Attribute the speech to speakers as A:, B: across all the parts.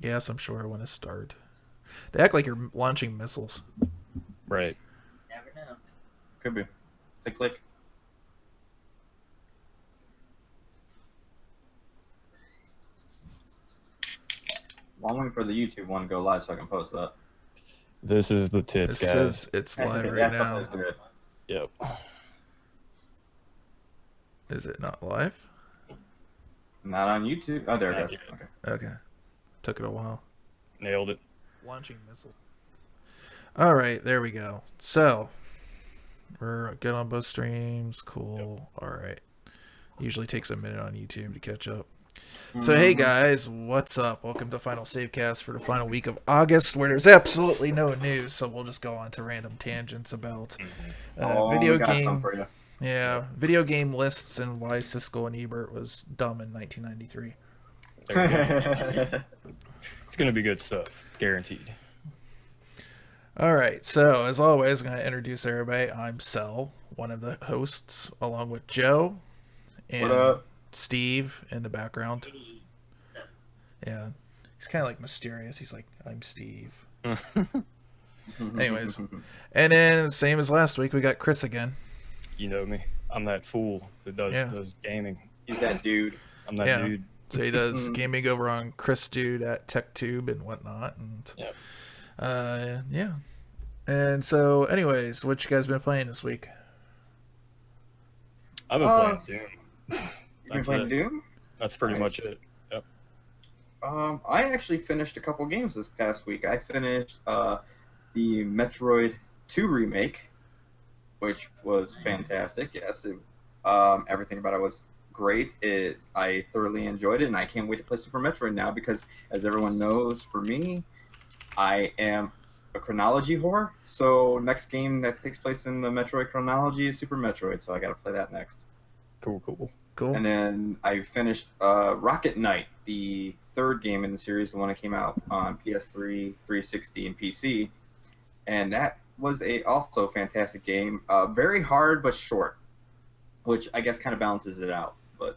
A: Yes, I'm sure when it start. They act like you're launching missiles.
B: Right.
C: Never know.
D: Could be. Click. Well, I'm waiting for the YouTube one to go live so I can post that.
B: This is the
A: It
B: tits, guys.
A: says it's live
D: Yeah,
A: right
D: I thought
A: now.
D: that was good.
B: Yep.
A: Is it not live?
D: Not on YouTube. Oh, there it
B: Not
D: goes.
B: yet.
D: Okay.
A: Okay. Took it a while.
B: Nailed it.
A: Launching missile. All right, there we go. So, we're good on both streams. Cool. All right. Usually takes a minute on YouTube to catch up. So, hey guys, what's up? Welcome to Final Savecast for the final week of August, where there's absolutely no news. So we'll just go on to random tangents about video
D: we got some
A: game.
D: for you.
A: Yeah, video game lists and why Siskel and Ebert was dumb in 1993.
B: There we go. It's gonna be good stuff, guaranteed.
A: All right, so as always, I'm going to introduce everybody. I'm Sel, one of the hosts, along with Joe and
D: What up?
A: Steve in the background.
C: Hey, what's up?
A: Yeah, he's kind of like mysterious. He's like, I'm Steve. Anyways, and then same as last week, we got Chris again.
B: You know me. I'm that fool that does gaming.
D: He's that dude.
B: I'm that
A: Yeah.
B: dude.
A: So he does gaming over on Chris Dude at TechTube and whatnot, and
B: Yep.
A: yeah. And so, anyways, what you guys been playing this week?
B: I've been playing Doom.
D: You been
B: That's
D: playing
B: it.
D: Doom?
B: That's pretty
D: Nice.
B: much it. Yep.
D: I actually finished a couple games this past week. I finished the Metroid 2 remake, which was fantastic. Yes, everything about it was great. I thoroughly enjoyed it, and I can't wait to play Super Metroid now because, as everyone knows, for me, I am a chronology whore. So next game that takes place in the Metroid chronology is Super Metroid. So I got to play that next.
B: Cool.
A: Cool.
D: And then I finished Rocket Knight, the third game in the series, the one that came out on PS3, 360, and PC. And that was also fantastic game. Very hard but short, which I guess kind of balances it out. But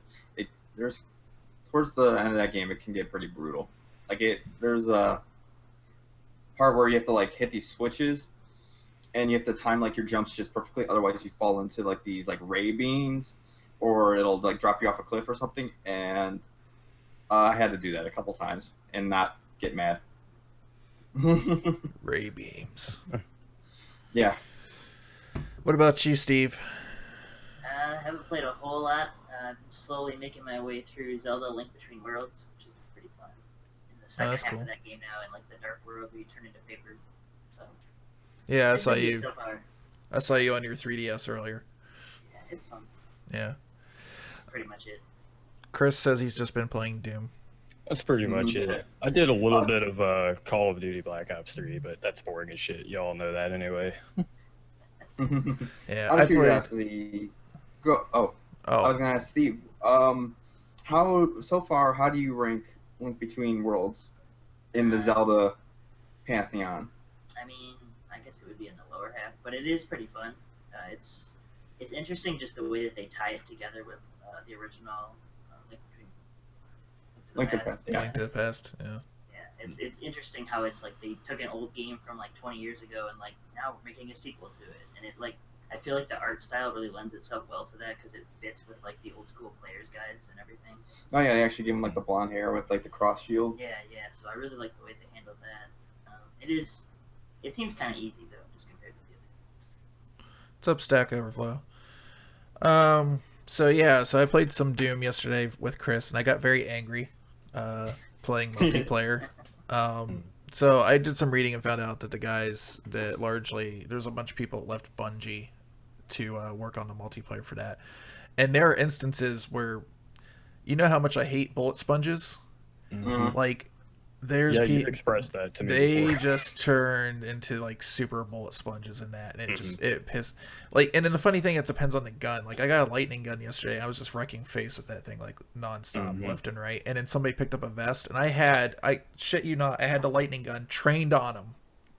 D: there's towards the end of that game, it can get pretty brutal. There's a part where you have to like hit these switches, and you have to time like your jumps just perfectly. Otherwise, you fall into like these like ray beams, or it'll like drop you off a cliff or something. And I had to do that a couple times and not get mad.
A: Ray beams.
D: Yeah.
A: What about you, Steve?
C: Haven't played a whole lot. I've been slowly making my way through Zelda: Link Between Worlds, which is pretty fun. In the second
A: that's
C: half
A: cool.
C: of that game now, in like the Dark World, where you turn into paper. So
A: Yeah, I
C: it's
A: saw
C: been good
A: you.
C: so far.
A: I saw you on your 3DS earlier.
C: Yeah, it's fun.
A: Yeah.
C: That's pretty much it.
A: Chris says he's just been playing Doom.
B: That's pretty much it. I did a little bit of Call of Duty Black Ops 3, but that's boring as shit. Y'all know that anyway.
A: Yeah,
D: Out
A: I
D: of
A: played.
D: curiosity, I was
A: Oh,
D: gonna ask Steve. How so far? How do you rank Link Between Worlds in the Zelda pantheon?
C: I mean, I guess it would be in the lower half, but it is pretty fun. It's interesting just the way that they tie it together with the original
D: Link to the
C: Past.
D: Past, yeah.
A: Link to the Past. Yeah.
C: Yeah, it's interesting how it's like they took an old game from like 20 years ago and like now we're making a sequel to it, and it like I feel like the art style really lends itself well to that because it fits with like the old school players guides and everything.
D: Oh yeah, they actually give him like the blonde hair with like the cross shield.
C: Yeah, so I really like the way they handled that. It seems kind of easy though, just compared to the other.
A: What's up, Stack Overflow? So yeah, so I played some Doom yesterday with Chris, and I got very angry playing multiplayer. So I did some reading and found out that the guys that there's a bunch of people that left Bungie to work on the multiplayer for that, and there are instances where, you know how much I hate bullet sponges.
D: Mhm.
A: Like, there's
B: Yeah, you
A: people.
B: expressed that to me
A: They
B: before.
A: just turned into like super bullet sponges in that, and it pissed. Like, and then the funny thing, it depends on the gun. Like, I got a lightning gun yesterday. I was just wrecking face with that thing like nonstop, left and right. And then somebody picked up a vest, and I shit you not, I had the lightning gun trained on them,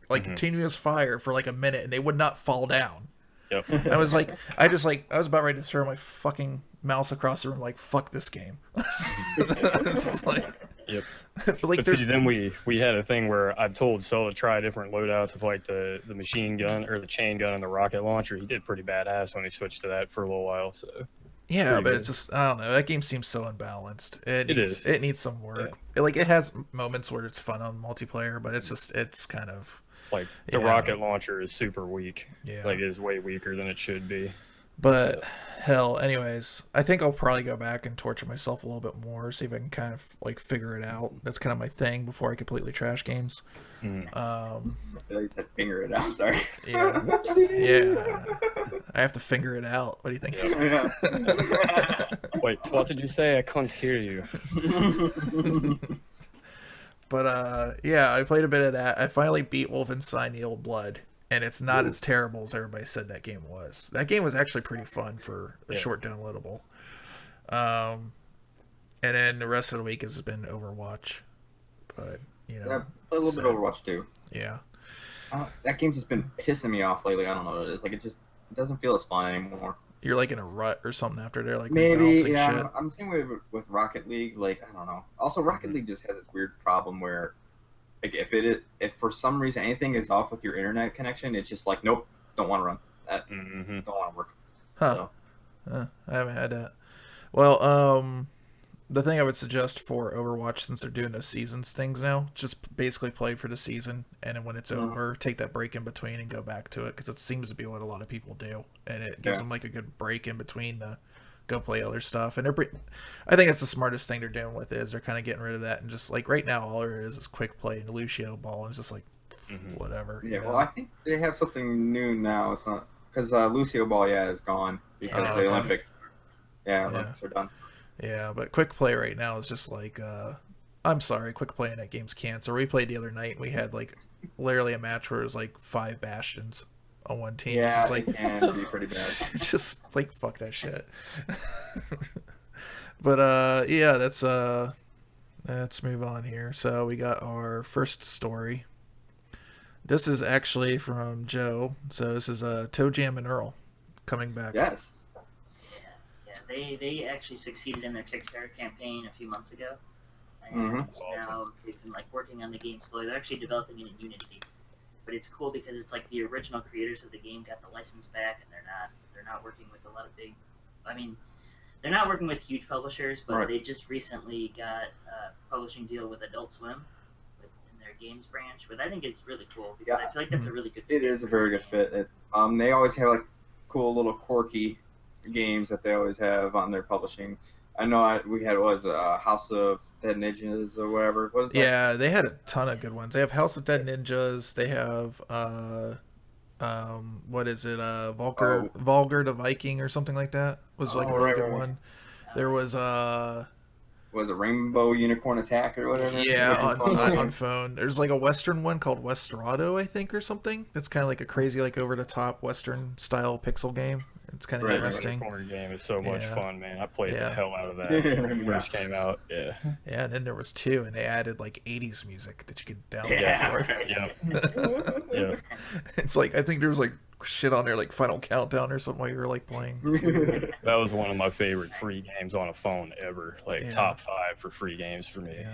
A: like continuous fire for like a minute, and they would not fall down.
B: Yep.
A: I was like, I was about ready to throw my fucking mouse across the room, like, fuck this game. It's just like,
B: Yep.
A: But like,
B: But
A: there's
B: see, then we had a thing where I told Cell to try different loadouts of like the machine gun or the chain gun and the rocket launcher. He did pretty badass when he switched to that for a little while. So
A: yeah,
B: pretty
A: but
B: good.
A: it's just I don't know. That game seems so unbalanced.
B: It is.
A: It needs some work. Like it has moments where it's fun on multiplayer, but it's kind of
B: Like the
A: yeah.
B: rocket launcher is super weak.
A: Yeah.
B: Like it is way weaker than it should be.
A: But hell, anyways, I think I'll probably go back and torture myself a little bit more, see if I can kind of like figure it out. That's kind of my thing before I completely trash games.
B: Mm.
D: I feel like you said finger it out. Sorry.
A: Yeah, yeah. I have to figure it out. What do you think?
D: Yeah.
B: Wait, what did you say? I can't hear you.
A: But yeah, I played a bit of that. I finally beat Wolfenstein: The Old Blood, and it's not as terrible as everybody said that game was. That game was actually pretty fun for a short downloadable. And then the rest of the week has been Overwatch, but you know,
D: Yeah, I played a little bit of Overwatch too.
A: yeah.
D: That game's just been pissing me off lately. I don't know what it is. Like it doesn't feel as fun anymore.
A: You're like in a rut or something after they're like
D: Maybe,
A: rebalancing
D: yeah.
A: shit.
D: I'm the same way with Rocket League. Like I don't know. Also, Rocket League just has this weird problem where, like, if for some reason anything is off with your internet connection, it's just like, nope, don't want to run. That don't want to work.
A: Huh.
D: So,
A: I haven't had that. Well, the thing I would suggest for Overwatch, since they're doing those seasons things now, just basically play for the season, and then when it's over, take that break in between and go back to it, because it seems to be what a lot of people do, and it gives them like a good break in between to go play other stuff. And I think it's the smartest thing they're doing with it, is they're kind of getting rid of that, and just like right now, all there is quick play and Lucio ball, and it's just like whatever.
D: yeah.
A: you know?
D: Well, I think they have something new now. It's not because Lucio Ball, is gone because the
A: okay.
D: Olympics. Yeah, Olympics are done.
A: Yeah, but quick play right now is just like, I'm sorry, quick play in that game's cancer. We played the other night, and we had like literally a match where it was like 5 Bastions on one team.
D: Yeah,
A: it's just like,
D: it can be pretty bad.
A: just like fuck that shit. But yeah, let's move on here. So we got our first story. This is actually from Joe. So this is Toe Jam and Earl coming back.
D: Yes.
C: They actually succeeded in their Kickstarter campaign a few months ago, and now they've been like working on the game slowly. They're actually developing it in Unity, but it's cool because it's like the original creators of the game got the license back, and they're not working with a lot of big. I mean, they're not working with huge publishers, but they just recently got a publishing deal with Adult Swim in their games branch, which I think is really cool because I feel like that's a really good fit.
D: It is a very good fit. They always have like cool little quirky games that they always have on their publishing. I know we had House of Dead Ninjas or whatever. What is that?
A: Yeah, they had a ton of good ones. They have House of Dead Ninjas. They have what is it? Volgar the Viking or something like that was like a really good one. There was
D: Was it Rainbow Unicorn Attack or whatever?
A: Yeah, on phone. There's like a Western one called Westerado, I think, or something. That's kind of like a crazy, like over the top Western style pixel game. It's kind of interesting.
B: The corner game is so much fun, man. I played the hell out of that when it first came out. Yeah.
A: Yeah, and then there was 2, and they added like 80s music that you could download for it.
B: Yeah.
A: It's like I think there was like shit on there like Final Countdown or something while you were like playing.
B: That was one of my favorite free games on a phone ever. Like top 5 for free games for me.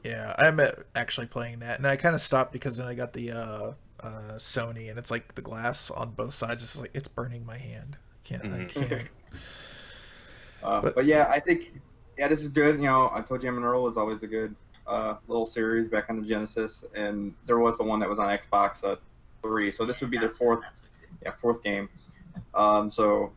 A: Yeah, I'm actually playing that, and I kind of stopped because then I got the Sony, and it's like the glass on both sides. It's like it's burning my hand. I can't.
D: But yeah, I think this is good. You know, I told you, Earl was always a good little series back on the Genesis, and there was the one that was on Xbox 3. So this would be their fourth game. So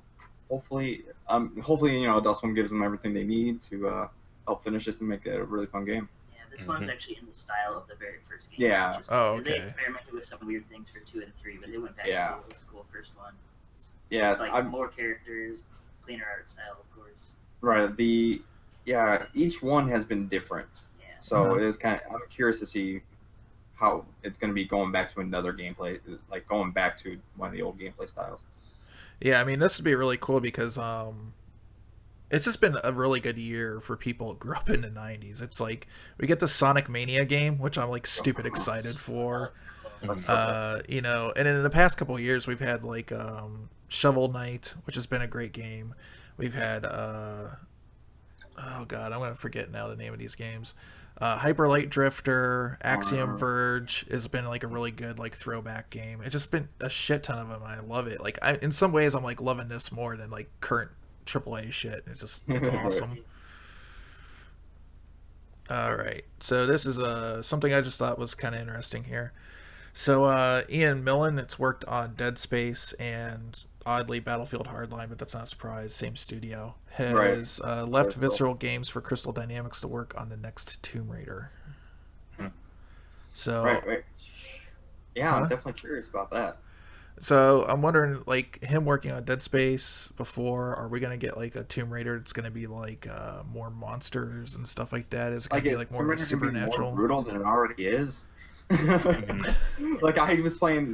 D: hopefully, Adult Swim gives them everything they need to help finish this and make it a really fun game.
C: Yeah, this one's actually in the style of the very first game.
D: Yeah.
A: Oh, okay.
C: They experimented with some weird things for 2 and 3, but they went back to the old school first one.
D: Yeah,
C: like more characters, cleaner art style, of course.
D: Right. Each one has been different.
C: Yeah.
D: So it is kind of. I'm curious to see how it's going to be going back to another gameplay, like going back to one of the old gameplay styles.
A: Yeah, I mean, this would be really cool because it's just been a really good year for people who grew up in the 90s. It's like we get the Sonic Mania game, which I'm like stupid excited for. You know, and in the past couple of years we've had like Shovel Knight, which has been a great game. We've had oh god, I'm gonna forget now the name of these games. Hyper Light Drifter, Axiom Verge has been like a really good like throwback game. It's just been a shit ton of them. I love it. Like in some ways, I'm like loving this more than like current AAA shit. It's awesome. All right, so this is something I just thought was kind of interesting here. So Ian Millen, it's worked on Dead Space and oddly Battlefield Hardline, but that's not a surprise. Same studio has left Visceral Games for Crystal Dynamics to work on the next Tomb Raider. So
D: yeah, I'm definitely curious about that.
A: So I'm wondering, like him working on Dead Space before, are we gonna get like a Tomb Raider? It's gonna be like more monsters and stuff like that. Is it gonna be like more supernatural?
D: More brutal than it already is. Like I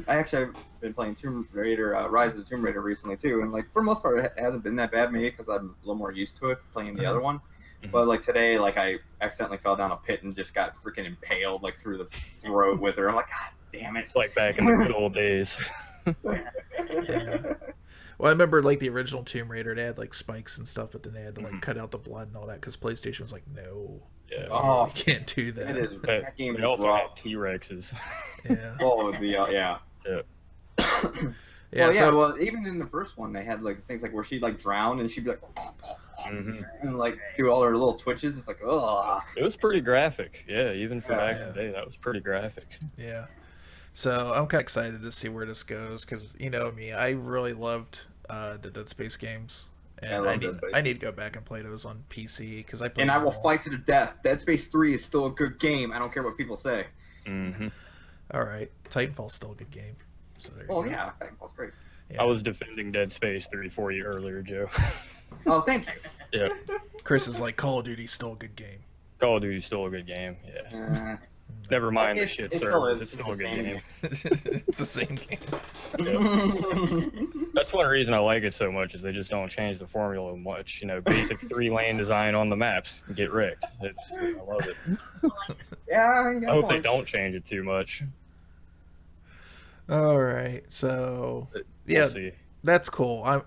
D: actually have been playing Tomb Raider, Rise of the Tomb Raider recently too, and like for the most part it hasn't been that bad, maybe because I'm a little more used to it playing the other one. But like today, like I accidentally fell down a pit and just got freaking impaled like through the throat with her. I'm like, God damn it!
B: It's like back in the good old days.
A: Yeah. Well, I remember like the original Tomb Raider, they had like spikes and stuff, but then they had to like cut out the blood and all that because PlayStation was like, no, you can't do that.
D: That game
B: they also had T-Rexes.
A: Yeah.
D: Oh, yeah. Well, even in the first one, they had like things like where she'd like drown and she'd be like, and like do all her little twitches. It's like, oh.
B: It was pretty graphic. Yeah, even for back in the day, that was pretty graphic.
A: Yeah. So I'm kind of excited to see where this goes because you know me, I really loved the Dead Space games, and I need to go back and play those on PC because I played.
D: And I will fight to the death. Dead Space 3 is still a good game. I don't care what people say.
A: All right, Titanfall's still a good game. So
D: yeah, Titanfall's great.
B: Yeah. I was defending Dead Space 3 for you earlier, Joe.
D: Oh, thank you.
B: Yeah.
A: Chris is like, Call of Duty's still a good game.
B: Call of Duty's still a good game. Yeah. Never mind the shit servers. It's still a good game.
A: It's the same game.
B: Yeah. That's one reason I like it so much is they just don't change the formula much. You know, basic 3-lane design on the maps. Get wrecked. I love it.
D: Yeah.
B: I hope they don't change it too much.
A: All right, so
B: We'll see.
A: That's cool.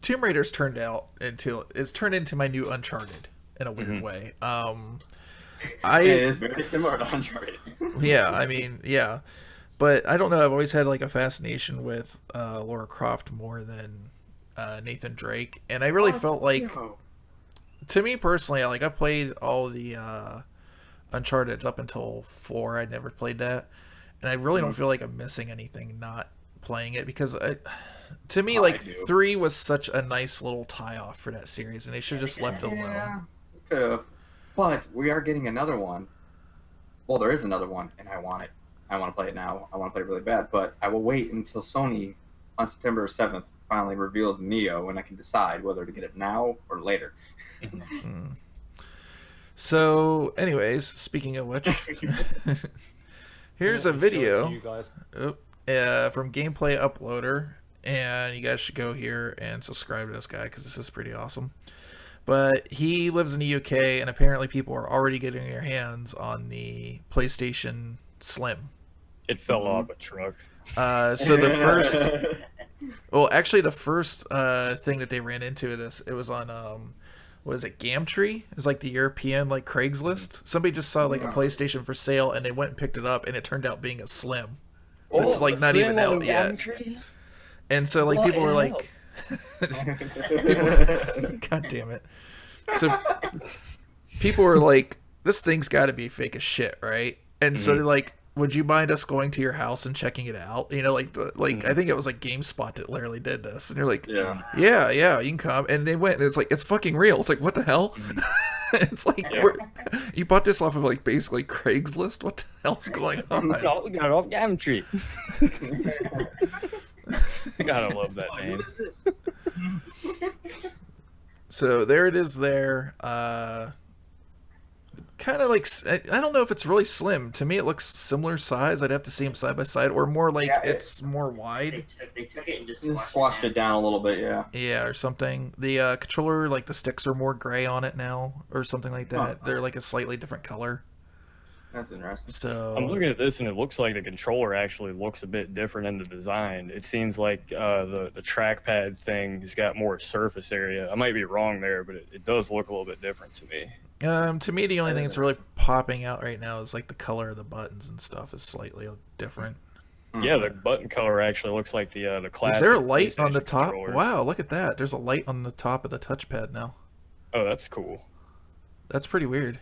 A: Tomb Raider's turned into my new Uncharted in a weird way.
D: It is very similar to Uncharted.
A: Yeah, I mean, yeah, but I don't know. I've always had like a fascination with Lara Croft more than Nathan Drake, and I really felt like, to me personally, like I played all the Uncharted up until 4. I never played that, and I really don't feel like I'm missing anything not playing it because to me, like 3 was such a nice little tie off for that series, and they should have just left it alone.
D: Yeah, could have. But we are getting another one. Well, there is another one, and I want it. I want to play it now. I want to play it really bad, but I will wait until Sony on September 7th finally reveals Neo, and I can decide whether to get it now or later.
A: So, anyways, speaking of which, here's a video from Gameplay Uploader, and you guys should go here and subscribe to this guy because this is pretty awesome. But he lives in the UK, and apparently people are already getting their hands on the PlayStation Slim.
B: It fell off a truck.
A: So the first thing that they ran into it was on was it Gumtree? It's like the European like Craigslist. Somebody just saw like a PlayStation for sale, and they went and picked it up, and it turned out being a Slim. It's like not even out yet. And so like people were like. God damn it. So people were like, this thing's got to be fake as shit, right? And so they're like, would you mind us going to your house and checking it out? You know, like I think it was like GameSpot that literally did this, and you're like, yeah, you can come. And they went, and it's like, it's fucking real. It's like, what the hell? It's like, you bought this off of like basically Craigslist. What the hell's going on?
B: We got it off Gumtree. Gotta love that name.
D: What is this?
A: So there it is there. Kind of like, I don't know if it's really slim. To me, it looks similar size. I'd have to see them side by side, or more like it's more wide.
C: They took it and just
D: squashed it down a little bit,
A: Yeah, or something. The controller, like the sticks are more gray on it now, or something like that. They're like a slightly different color.
D: That's interesting.
A: So
B: I'm looking at this, and it looks like the controller actually looks a bit different in the design. It seems like the trackpad thing has got more surface area. I might be wrong there, but it does look a little bit different to me.
A: To me, the only thing that's really popping out right now is like the color of the buttons and stuff is slightly different.
B: Yeah, the button color actually looks like the classic.
A: Is there a light on the
B: PlayStation
A: top?
B: controllers.
A: Wow, look at that. There's a light on the top of the touchpad now.
B: Oh, that's cool.
A: That's pretty weird.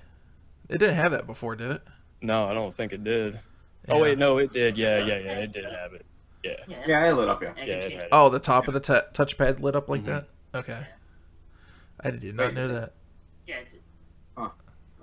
A: It didn't have that before, did it?
B: No, I don't think it did.
A: Yeah.
B: Oh wait, no, it did. Yeah, it did have it. Yeah.
D: Yeah, it lit up. Yeah.
C: And it
B: Yeah,
C: can
B: it
C: change
B: had-
A: Oh, the top of the touchpad lit up like
B: Mhm.
A: that? Okay. I did not know that.
C: Yeah, it did.
D: Like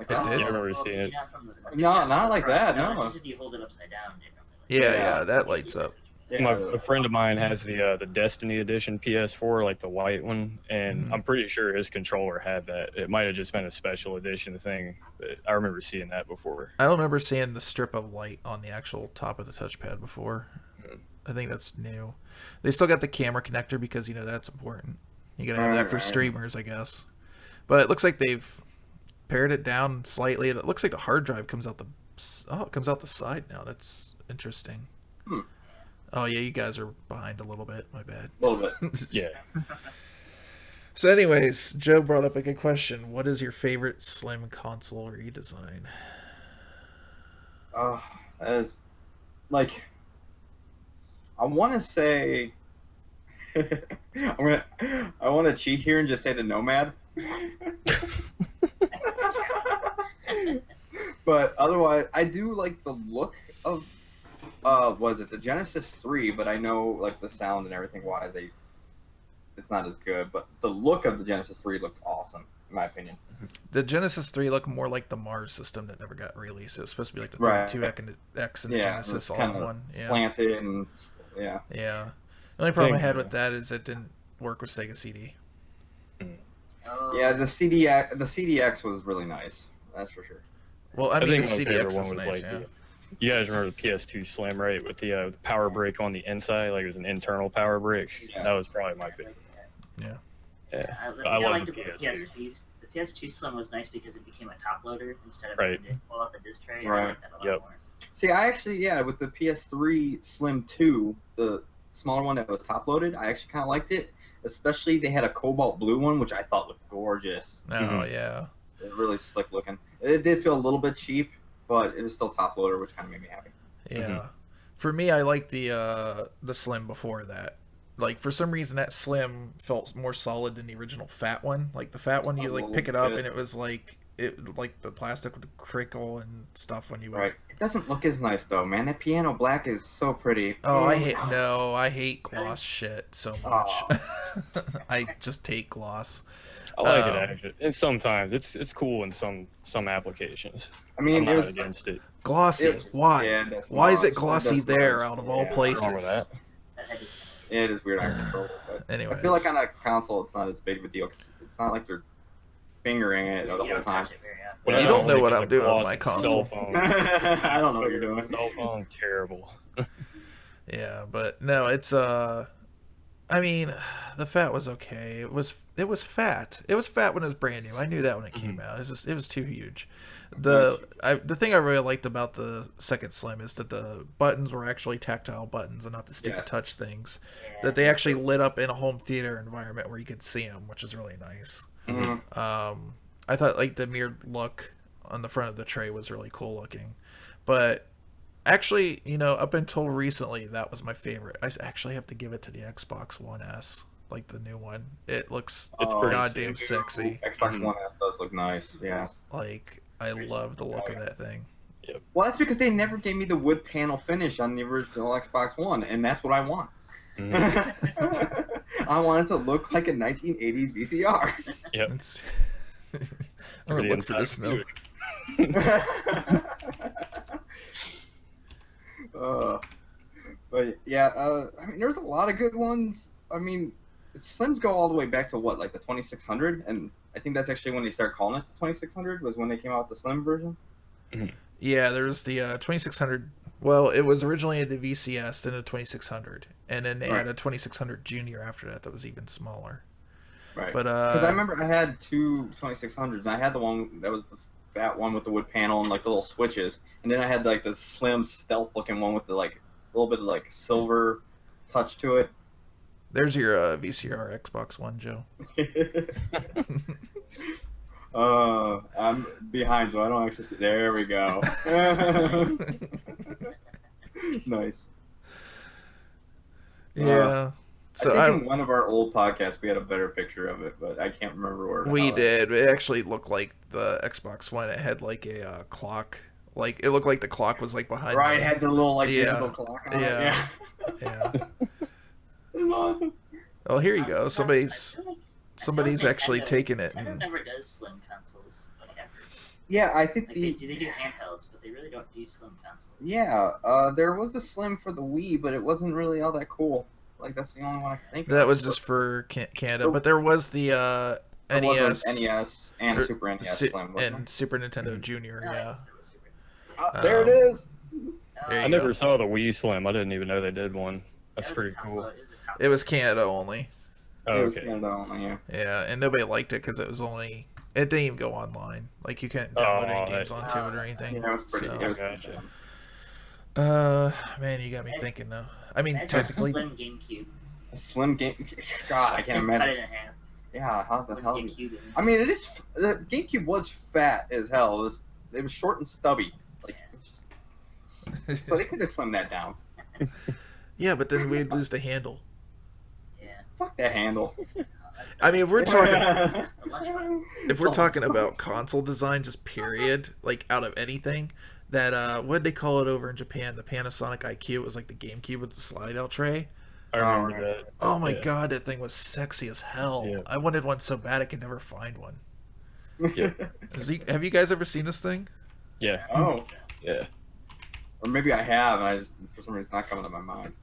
A: It
D: that.
A: did?
B: I remember
C: Well,
B: seeing it.
C: not from the-
D: No, not like that,
C: No,
D: no.
C: it's just if you hold it upside down. It
A: Yeah,
C: normally
A: yeah, that lights up.
B: My a friend of mine has the Destiny Edition PS4, like the white one, and
A: Mhm.
B: I'm pretty sure his controller had that. It might have just been a special edition thing, but I remember seeing that before.
A: I don't remember seeing the strip of light on the actual top of the touchpad before.
B: Mhm.
A: I think that's new. They still got the camera connector because, you know, that's important. You gotta have that for
D: Right.
A: streamers, I guess. But it looks like they've pared it down slightly. It looks like the hard drive comes out it comes out the side now. That's interesting.
D: Hmm.
A: Oh yeah, you guys are behind a little bit. My bad.
D: A little bit.
B: Yeah.
A: So, anyways, Joe brought up a good question. What is your favorite Slim console redesign?
D: That is like I want to say I want to cheat here and just say the Nomad. But otherwise, I do like the look of was it the Genesis 3? But I know like the sound and everything wise, it's not as good. But the look of the Genesis 3 looked awesome, in my opinion.
A: The Genesis 3 looked more like the Mars system that never got released. It was supposed to be like the
D: Right.
A: 32X and the
D: Yeah,
A: Genesis
D: it's
A: all
D: kind
A: in
D: of
A: one. Yeah.
D: slanted and yeah.
A: Yeah. The only problem I
B: Think-
A: had with that is it didn't work with Sega CD.
C: Oh,
D: Yeah, the CDX was really nice. That's for sure.
A: Well, I
B: I
A: mean,
B: think
A: the
B: my favorite
A: CDX
B: one
A: is
B: was
A: nice,
B: like
A: yeah.
B: you guys remember the PS2 Slim, right? With the power brick on the inside, like it was an internal power brick.
D: Yes.
B: That was probably my favorite.
A: Yeah.
B: Yeah.
C: I
B: I love
C: like
B: the
C: the
B: PS2.
C: PS2. The PS2 Slim was nice because it became a top loader instead of
B: Right.
C: having to pull out the disc tray. I
D: Right.
C: like that a lot
B: Yep.
C: more.
D: See, I actually, with the PS3 Slim 2, the smaller one that was top loaded, I actually kind of liked it. Especially they had a cobalt blue one, which I thought looked gorgeous.
A: Oh,
B: Mhm.
A: yeah.
D: It really slick looking. It did feel a little bit cheap, but it was still top loader, which kind of made me happy.
A: Yeah.
B: Mhm.
A: For me, I like the Slim before that. Like, for some reason, that Slim felt more solid than the original fat one. Like, the fat one, you,
D: A
A: like,
D: little
A: pick it up,
D: bit.
A: and it was like the plastic would crinkle and stuff when you would...
D: Right. It doesn't look as nice though, man. That piano black is so pretty.
A: Oh, I hate gloss shit so much. I just hate gloss.
B: I like it
A: Um,
B: actually, and sometimes it's cool in some applications.
D: I mean,
B: I'm
D: it
B: not
D: was.
B: against it.
A: Glossy.
D: It-
A: Why?
D: yeah, that's
A: Why is
D: not-
A: it glossy
D: that's
A: there
D: not-
A: out of all
D: yeah.
A: places?
B: What's wrong with that?
C: That had to-
D: Yeah, it is weird on control, but
A: Anyways.
D: I feel like on a console, it's not as big of a deal. 'Cause it's not like you're fingering it the
C: you
D: whole
C: don't
D: time.
C: touch it very often.
B: When
A: You
B: I
A: don't know
B: like
A: what
B: it,
A: I'm
B: the
A: doing on
B: gloss
A: my
B: of
A: console.
B: Cell phone.
D: I don't know what you're doing.
B: Cell phone, terrible.
A: Yeah, but no, it's I mean, the fat was okay. It was fat. It was fat when it was brand new. I knew that when it came out. It was too huge. The thing I really liked about the second Slim is that the buttons were actually tactile buttons and not the stupid
D: Yes.
A: touch things.
C: Yeah.
A: That they actually lit up in a home theater environment where you could see them, which is really nice.
D: Mhm.
A: I thought like the mirrored look on the front of the tray was really cool looking, but actually, you know, up until recently, that was my favorite. I actually have to give it to the Xbox One S, like the new one. It looks
B: It's
D: Oh,
B: pretty
A: goddamn
B: sick.
A: sexy.
D: Xbox
B: Mhm.
D: One S does look nice. Yeah.
A: Like, I love the look of that thing.
D: Well, that's because they never gave me the wood panel finish on the original Xbox One, and that's what I want.
B: Mhm.
D: I want it to look like a 1980s VCR.
B: Yep.
A: It's I'm gonna look for this now.
D: But yeah, I mean, there's a lot of good ones. I mean, Slims go all the way back to what, like the 2600, and I think that's actually when they started calling it the 2600. Was when they came out with the Slim version.
A: Yeah, there's the 2600. Well, it was originally the VCS, then the 2600, and then they had
D: Right.
A: a 2600 Junior after that was even smaller.
D: Right.
A: But
D: Because I remember I had two 2600s, and I had the one that was the fat one with the wood panel and like the little switches, and then I had like the slim stealth looking one with the like a little bit of like silver touch to it.
A: there's your VCR Xbox One, Joe.
D: I'm behind, so I don't actually see. There we go. Nice.
A: Yeah. So
D: I think in one of our old podcasts we had a better picture of it, but I can't remember where.
A: we did. It actually looked like the Xbox One. It had like a clock. Like it looked like the clock was like behind.
D: Right, had the little like
A: Yeah.
D: digital clock on it.
A: Yeah.
D: Yeah.
A: Yeah.
D: It's awesome.
A: Oh, here you go.
C: I
A: Somebody's
C: feel
A: somebody's
C: like
A: actually
C: Nintendo-
A: taking it.
C: Nintendo
A: And,
C: never does slim consoles like ever.
D: Yeah, I think
C: Like
D: the
C: they do handhelds, but they really don't do slim consoles.
D: there was a Slim for the Wii, but it wasn't really all that cool. Like that's the only one I can think of.
A: that was just for Canada, but there was the
D: There was
A: NES,
D: an NES and
A: or
D: Super NES
A: Su-
D: Slim. wasn't
A: and Super Nintendo Junior.
C: No,
A: Yeah.
C: it was super.
D: there? There it is.
A: There
B: I
A: you
B: never
A: go.
B: saw the Wii Slim. I didn't even know they did one. That's
C: That was
B: pretty
C: a top
B: cool.
C: load, it was a top
A: It was Canada only.
B: Oh,
D: It was
B: okay.
D: Canada only, yeah.
A: Yeah, and nobody liked it because it was only. It didn't even go online. Like you couldn't download any games onto it or anything.
D: Yeah, it was pretty.
A: So,
D: It was
B: Gotcha.
A: man, you got me thinking though. I mean,
C: Imagine
A: technically,
C: a slim GameCube.
D: a Slim game. God, I can't
C: Just cut
D: imagine.
C: it in half.
D: Yeah, how the
C: With
D: hell?
C: GameCube in.
D: I mean, it is. The GameCube was fat as hell. It was short and stubby. Like, it's just, so they could have slimmed that down.
A: yeah, but then we'd lose the handle.
C: Yeah.
D: Fuck that handle.
A: I mean, if we're talking,
C: It's a lunchbox.
A: if we're talking about console design, just period, like out of anything, that what'd they call it over in Japan? The Panasonic IQ. It was like the GameCube with the slide-out tray.
B: I remember that.
A: Oh my
B: Yeah.
A: god, that thing was sexy as hell.
B: Yeah.
A: I wanted one so bad I could never find one.
B: Yeah.
A: Have you guys ever seen this thing?
B: Yeah.
D: Oh,
B: Yeah.
D: or maybe I have. And I just for some reason it's not coming to my mind.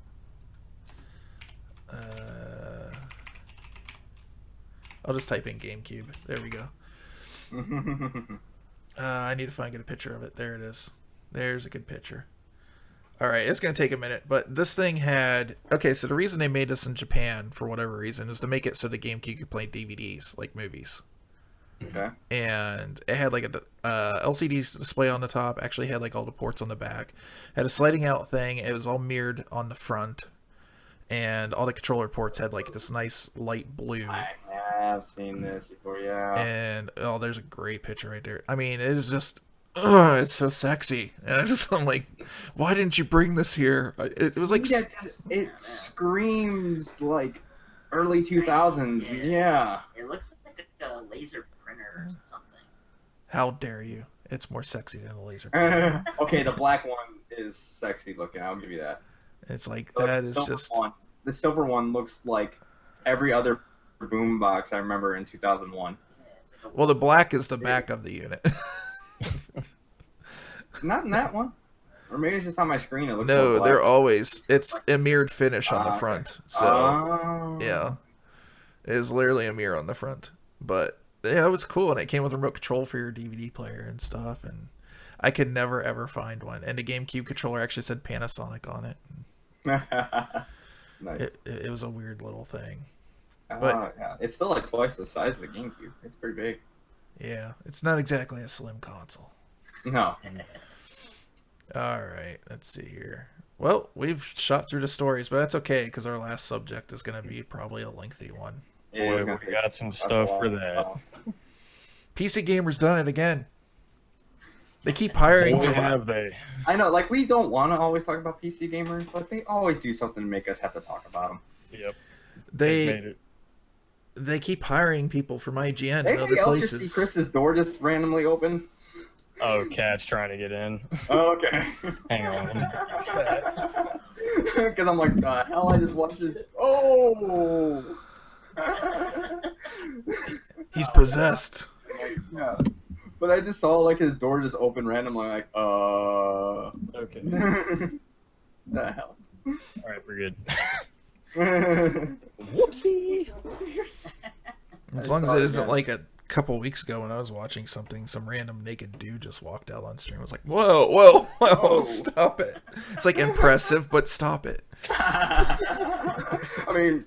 A: I'll just type in GameCube. There we go. I need to get a picture of it. There it is. There's a good picture. All right, it's going to take a minute, but this thing had... Okay, so the reason they made this in Japan, for whatever reason, is to make it so the GameCube could play DVDs, like movies.
D: Okay.
A: And it had like a LCD display on the top, actually had like all the ports on the back. Had a sliding out thing, it was all mirrored on the front, and all the controller ports had like this nice light blue.
D: I have seen this before, yeah.
A: And oh, there's a great picture right there. I mean, it is just, it's so sexy. And I'm like, why didn't you bring this here? It was like,
D: Yeah, it screams like early 2000s. Yeah.
C: It looks like a laser printer or something.
A: how dare you? It's more sexy than a laser printer.
D: Okay, the black one is sexy looking. I'll give you that.
A: It's like
D: The
A: that is
D: silver
A: just.
D: one, the silver one looks like every other boombox I remember in 2001.
C: Yeah, it's like a
A: Well, the black is the back of the unit.
D: Not in that one. Or maybe it's just on my screen. It looks
A: No,
D: so black.
A: they're always. It's a mirrored finish on the
D: Okay.
A: front. So
D: Oh.
A: yeah, it is literally a mirror on the front. But yeah, it was cool, and it came with a remote control for your DVD player and stuff. And I could never ever find one. And the GameCube controller actually said Panasonic on it.
D: Nice.
A: It was a weird little thing. but-
D: Yeah. It's still like twice the size of the GameCube. It's pretty big.
A: Yeah, it's not exactly a slim console.
D: No.
A: All right, let's see here. Well, we've shot through the stories, but that's okay because our last subject is going to be probably a lengthy one.
D: It
B: Boy,
D: is gonna
B: we
D: take
B: got some
D: us a
B: stuff for
D: while.
B: that.
A: PC Gamer's done it again. They keep hiring
B: Boy,
A: for
B: have they.
D: I know, like, we don't want to always talk about PC gamers, but they always do something to make us have to talk about them.
B: Yep.
A: they
B: made it.
A: they keep hiring people from IGN and
D: Anybody
A: other
D: else just see
A: places.
D: Chris's door just randomly open?
B: Oh, Cat's trying to get in.
D: Oh, okay.
B: Hang on.
D: Because I'm like, the hell, I just watched this. Oh!
A: He's possessed.
D: Yeah. But I just saw, like, his door just open randomly, like,
B: Okay.
D: the hell?
B: All right, we're good.
D: Whoopsie!
A: As long as it isn't like a couple weeks ago when I was watching something, some random naked dude just walked out on stream. I was like, whoa, whoa, whoa,
D: Whoa.
A: stop it. It's like impressive, but stop it.
D: I mean,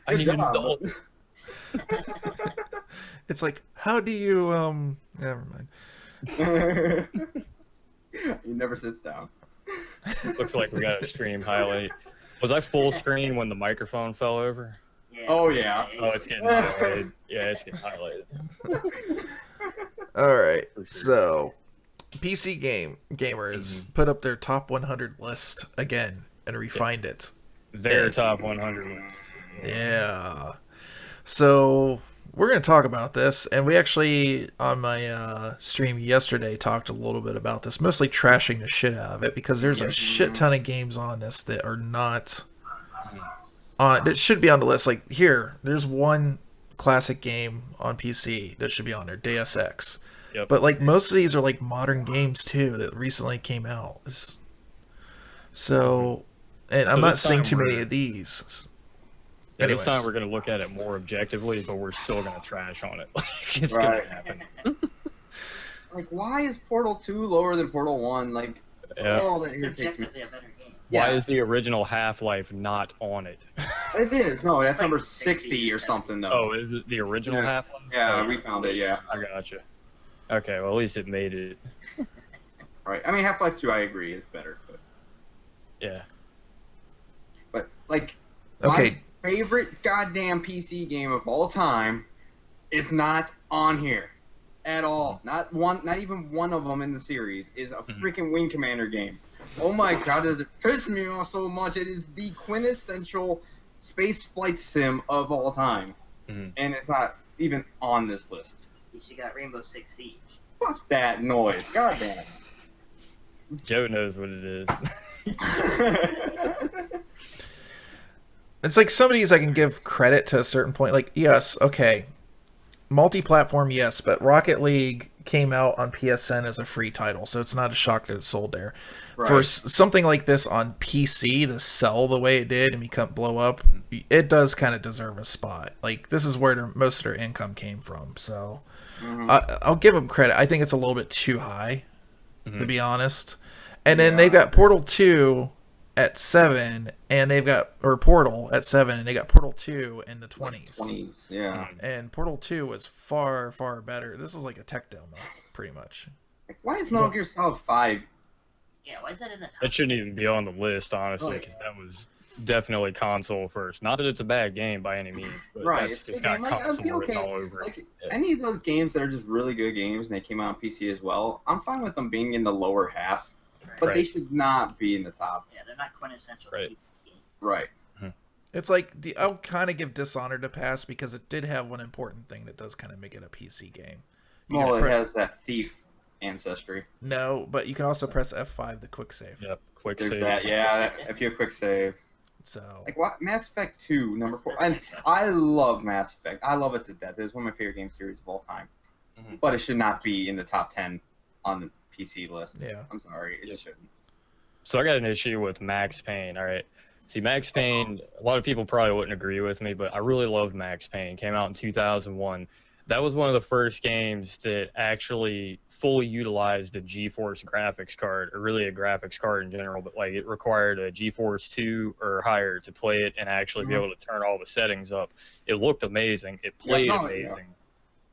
B: I need an
D: job.
B: adult.
A: It's like, how do you, never mind.
D: he never sits down.
B: Looks like we got a stream highlight. Was I full screen when the microphone fell over?
C: Yeah.
D: Oh, yeah.
B: Oh, it's getting highlighted. Yeah, it's getting highlighted.
A: All right.
B: For sure.
A: So, PC gamers put up their top 100 list again and refined it.
B: Their
A: Yeah.
B: top 100 list.
A: Yeah. So, we're going to talk about this, and we actually, on my stream yesterday, talked a little bit about this, mostly trashing the shit out of it, because there's a shit ton of games on this that are not on, that should be on the list. Like, here, there's one classic game on PC that should be on there, Deus Ex.
B: Yep.
A: But, like, most of these are, like, modern games, too, that recently came out. So, and I'm not
B: this
A: seeing
B: time
A: too many
B: we're-
A: of these.
B: Yeah, this
A: Anyways.
B: time we're going to look at it more objectively, but we're still going to trash on it. Like, it's
D: Right.
B: going to happen.
D: Like, why is Portal 2 lower than Portal 1? Like,
B: Yeah.
D: oh, that
C: It's
D: irritates me.
C: objectively a better game.
B: Why
D: Yeah.
B: is the original Half-Life not on it?
D: It is. No, that's
C: Like
D: number
C: 60
D: 60 or
C: or
D: something, though.
B: Oh, is it the original
D: Yeah.
B: Half-Life?
D: Yeah,
B: Oh,
D: we found it, yeah.
B: I gotcha. Okay, well, at least it made it.
D: Right. I mean, Half-Life 2, I agree, is better.
B: Yeah.
D: But like,
A: Okay.
D: my favorite goddamn PC game of all time is not on here at all. Not even one of them in the series is a freaking Wing Commander game. Oh my god, does it piss me off so much? It is the quintessential space flight sim of all time,
B: Mhm.
D: and it's not even on this list.
C: At least you got Rainbow Six Siege.
D: Fuck that noise. God damn
B: Joe knows what it is.
D: it.
A: It's like some of these I can give credit to a certain point. Like, yes, okay. Multi-platform, yes, but Rocket League came out on PSN as a free title, so it's not a shock that it sold there. For
D: Right.
A: something like this on PC to sell the way it did and become blow up, it does kind of deserve a spot. Like, this is where most of their income came from, so I'll give them credit. I think it's a little bit too high, to be honest. And then they've got Portal 2 at 7, and they've got, or Portal at 7, and they got Portal 2 in the 20s.
D: 20s, yeah.
A: And Portal 2 was far, far better. This is like a tech demo, pretty much.
D: Like, why is Metal Gear Solid 5?
C: Yeah, why is that in the top?
B: It shouldn't even be on the list, honestly, because that was definitely console first. Not that it's a bad game by any means, but
D: Right,
B: that's
D: it's
B: just
D: a
B: got
D: game, like, I'd
B: console
D: be
B: written
D: okay.
B: all over it.
D: Like,
B: Yeah.
D: any of those games that are just really good games and they came out on PC as well, I'm fine with them being in the lower half, but
B: Right.
D: they should not be in the top.
C: Yeah, they're not quintessential
B: Right.
C: PC games.
D: Right.
A: It's like, I'll kind of give Dishonored a pass because it did have one important thing that does kind of make it a PC game. You
D: Well,
A: can
D: it has that thief ancestry.
A: No, but you can also press F5 to quick save.
B: Yep, quick
D: There's
B: save.
D: that, yeah, if you have quick save.
A: So,
D: Like, what? Mass Effect 2, number 4.
C: That's
D: And
C: Mass Effect.
D: I love Mass Effect. I love it to death. It's one of my favorite game series of all time.
B: Mhm.
D: But it should not be in the top 10 on the PC list.
A: yeah.
D: I'm sorry, it just shouldn't.
B: So I got an issue with Max Payne. All right. See, Max Payne, a lot of people probably wouldn't agree with me, but I really loved Max Payne. Came out in 2001. That was one of the first games that actually fully utilized a GeForce graphics card, or really a graphics card in general, but like it required a GeForce 2 or higher to play it and actually be able to turn all the settings up. It looked amazing. It played
D: no, yeah.
B: amazing.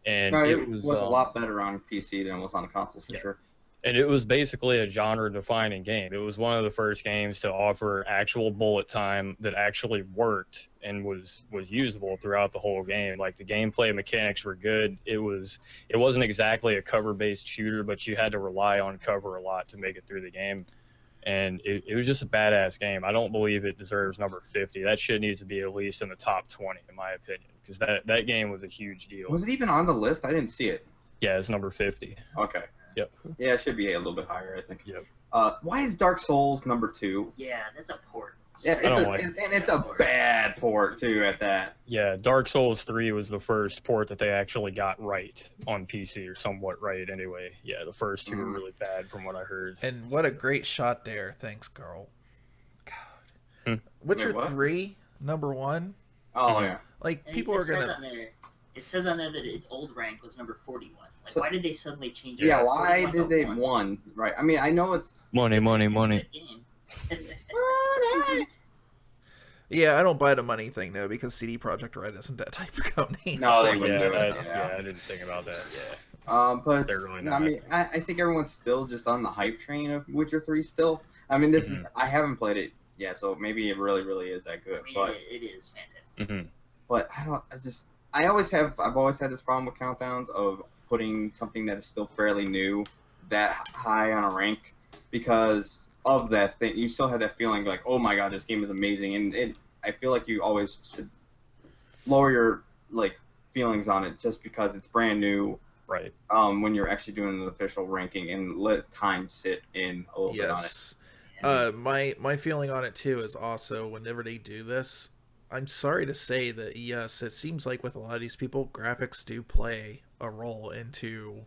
B: And
D: No,
B: it
D: it
B: was
D: was a lot better on PC than it was on the consoles for
B: Yeah.
D: sure.
B: And it was basically a genre-defining game. It was one of the first games to offer actual bullet time that actually worked and was usable throughout the whole game. Like the gameplay mechanics were good. It wasn't exactly a cover-based shooter, but you had to rely on cover a lot to make it through the game. And it was just a badass game. I don't believe it deserves number 50. That shit needs to be at least in the top 20, in my opinion, because that game was a huge deal.
D: Was it even on the list? I didn't see it.
B: Yeah, it's number 50.
D: Okay.
B: Yep.
D: Yeah, it should be a little bit higher, I think.
B: Yep.
D: Why is Dark Souls number 2?
C: Yeah, that's a port.
D: Yeah,
B: I don't like
D: and it's a bad port too at that.
B: Yeah, Dark Souls 3 was the first port that they actually got right on PC, or somewhat right anyway. Yeah, the first two were really bad from what I heard.
A: And what a great shot there. Thanks, girl. God. Witcher
D: Wait, what?
A: 3, number 1.
D: Oh yeah.
A: Like,
C: And
A: people
C: it
A: are
C: says
A: going
C: on there, it says on there that its old rank was number 41. Like,
D: So-
C: why did they suddenly change it?
D: Yeah,
C: from
D: why
C: 41
D: did
C: to
D: they
C: 1?
D: won? Right. I mean, I know it's
B: Money, money,
C: It's a
B: money.
C: good game.
A: Yeah, I don't buy the money thing, though, because CD Projekt Red isn't that type of company.
D: No, they
A: so-
D: wouldn't
B: Yeah,
D: do it.
B: yeah, I didn't think about that. Yeah.
D: But
B: They're really
D: I
B: not.
D: mean, I think everyone's still just on the hype train of Witcher 3 still. I mean, this is I haven't played it yet, so maybe it really, really is that good.
C: I mean,
D: But
C: it is fantastic.
B: hmm
D: But I've always had this problem with countdowns of putting something that is still fairly new that high on a rank because of that thing. You still have that feeling like, oh my god, this game is amazing, and I feel like you always should lower your like feelings on it just because it's brand new.
B: Right.
D: When you're actually doing an official ranking and let time sit in a little bit on it.
A: My feeling on it too is also whenever they do this, I'm sorry to say that yes, it seems like with a lot of these people, graphics do play a role into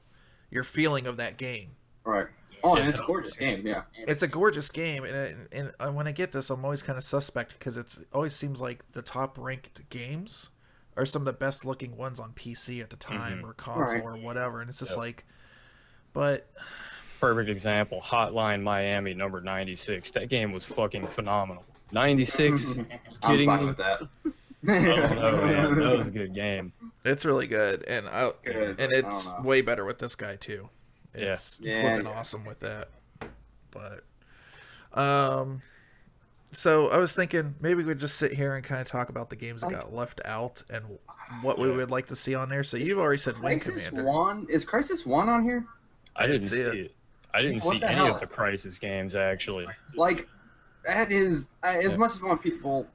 A: your feeling of that game.
D: Right. Oh, and it's a gorgeous game. Yeah.
A: It's a gorgeous game, and when I get this, I'm always kind of suspect because it always seems like the top ranked games are some of the best looking ones on PC at the time or console or whatever, and it's just like, but
B: perfect example, Hotline Miami number 96. That game was fucking phenomenal. 96.
D: I'm fine with that.
B: Oh no, man, that was a good game.
A: It's really good, and it's way better with this guy too. It's flipping awesome with that. But so I was thinking maybe we'd just sit here and kind of talk about the games that got left out and what we would like to see on there. So you've already said Wing Commander.
D: Is Crisis 1 on here?
B: I didn't see it. I didn't see any of the Crisis games actually.
D: Like, that is as much as a lot of people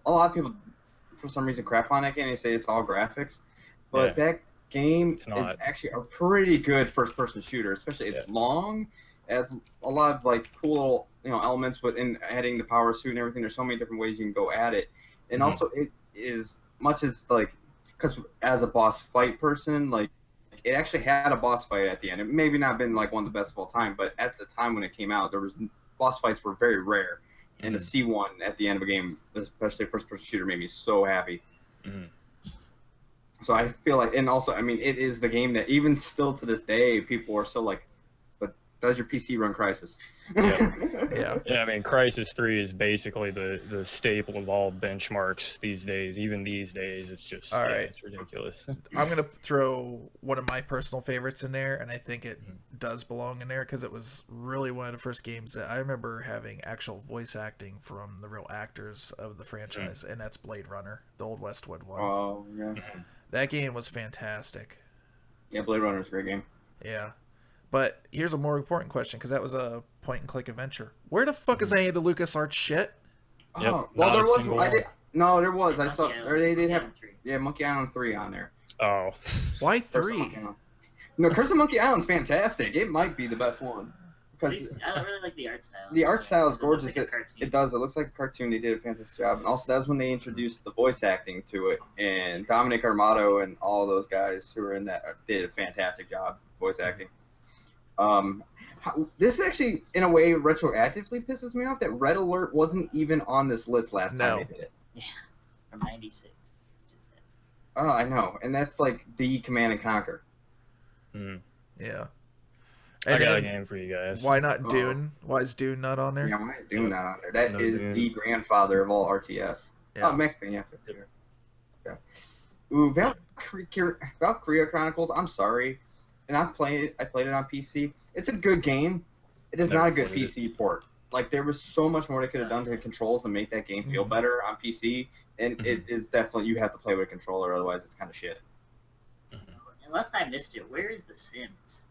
D: for some reason crap on that game. They say it's all graphics, but that game is actually a pretty good first-person shooter. Especially it's long, has a lot of like cool elements within adding the power suit and everything. There's so many different ways you can go at it, and also it is much as like because as a boss fight person, like it actually had a boss fight at the end. It maybe not been like one of the best of all time, but at the time when it came out, there was boss fights were very rare. And to see one at the end of a game, especially a first-person shooter, made me so happy. So I feel like, and also, I mean, it is the game that even still to this day, people are still like, but does your PC run Crysis?
B: Yeah, I mean, Crysis 3 is basically the staple of all benchmarks these days. Even these days, it's just it's ridiculous.
A: I'm gonna throw one of my personal favorites in there, and I think it does belong in there because it was really one of the first games that I remember having actual voice acting from the real actors of the franchise, and that's Blade Runner, the old Westwood one.
D: Oh yeah,
A: that game was fantastic.
D: Yeah, Blade Runner's a great game.
A: Yeah. But here's a more important question, because that was a point-and-click adventure. Where the fuck is any of the LucasArts shit?
D: Oh, well, there was. There was. I saw. They did have. Yeah, Monkey Island 3 on there.
B: Oh.
A: Why 3?
D: No, Curse of Monkey Island's fantastic. It might be the best one. Because
C: I don't really like the art style.
D: The art style is gorgeous.
C: It
D: does. It looks like a cartoon. They did a fantastic job. And also, that was when they introduced the voice acting to it. And Dominic Armato and all those guys who were in that did a fantastic job voice acting. This actually, in a way, retroactively pisses me off that Red Alert wasn't even on this list last time they did it.
C: Yeah, from 96.
D: Oh, I know. And that's like the Command & Conquer.
A: Yeah.
B: I got a game for you guys.
A: Why not Dune? Why is Dune not on there?
D: Yeah, why is Dune not on there? That is the grandfather of all RTS.
A: Yeah.
D: Oh, Max Payne, yeah. Ooh, Valkyria Chronicles, I'm sorry. And I played it on PC. It's a good game. It is not a good PC port. Like, there was so much more they could have done to the controls to make that game feel better on PC. And it is definitely, you have to play with a controller, otherwise it's kind of shit.
C: Unless I missed it, where is The Sims?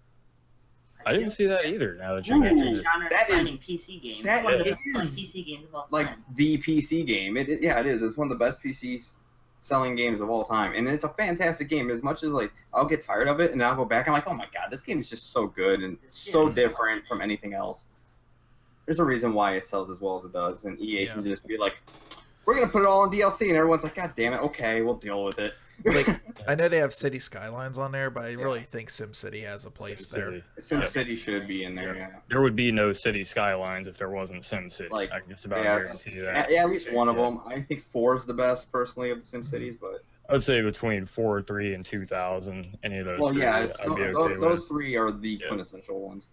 B: I didn't see that either. Now that you mentioned it,
C: that is PC game.
D: That
C: one of the
D: is
C: best PC games of all time.
D: Like the PC game. It is. It's one of the best PC selling games of all time, and it's a fantastic game. As much as like I'll get tired of it, and I'll go back and I'm like, oh my god, this game is just so good and so different from anything else. There's a reason why it sells as well as it does, and EA can just be like, we're gonna put it all in DLC, and everyone's like, god damn it, okay, we'll deal with it.
A: Like, I know they have City Skylines on there, but I really think SimCity has a place there.
D: SimCity should be in there. Yeah.
B: There would be no City Skylines if there wasn't SimCity.
D: Like,
B: I can just about guarantee that.
D: At least one of them. I think 4 is the best, personally, of the SimCities, but
B: I would say between 4, 3, and 2000, any of those.
D: Well,
B: three,
D: yeah,
B: I'd be okay
D: those 3 are the quintessential ones.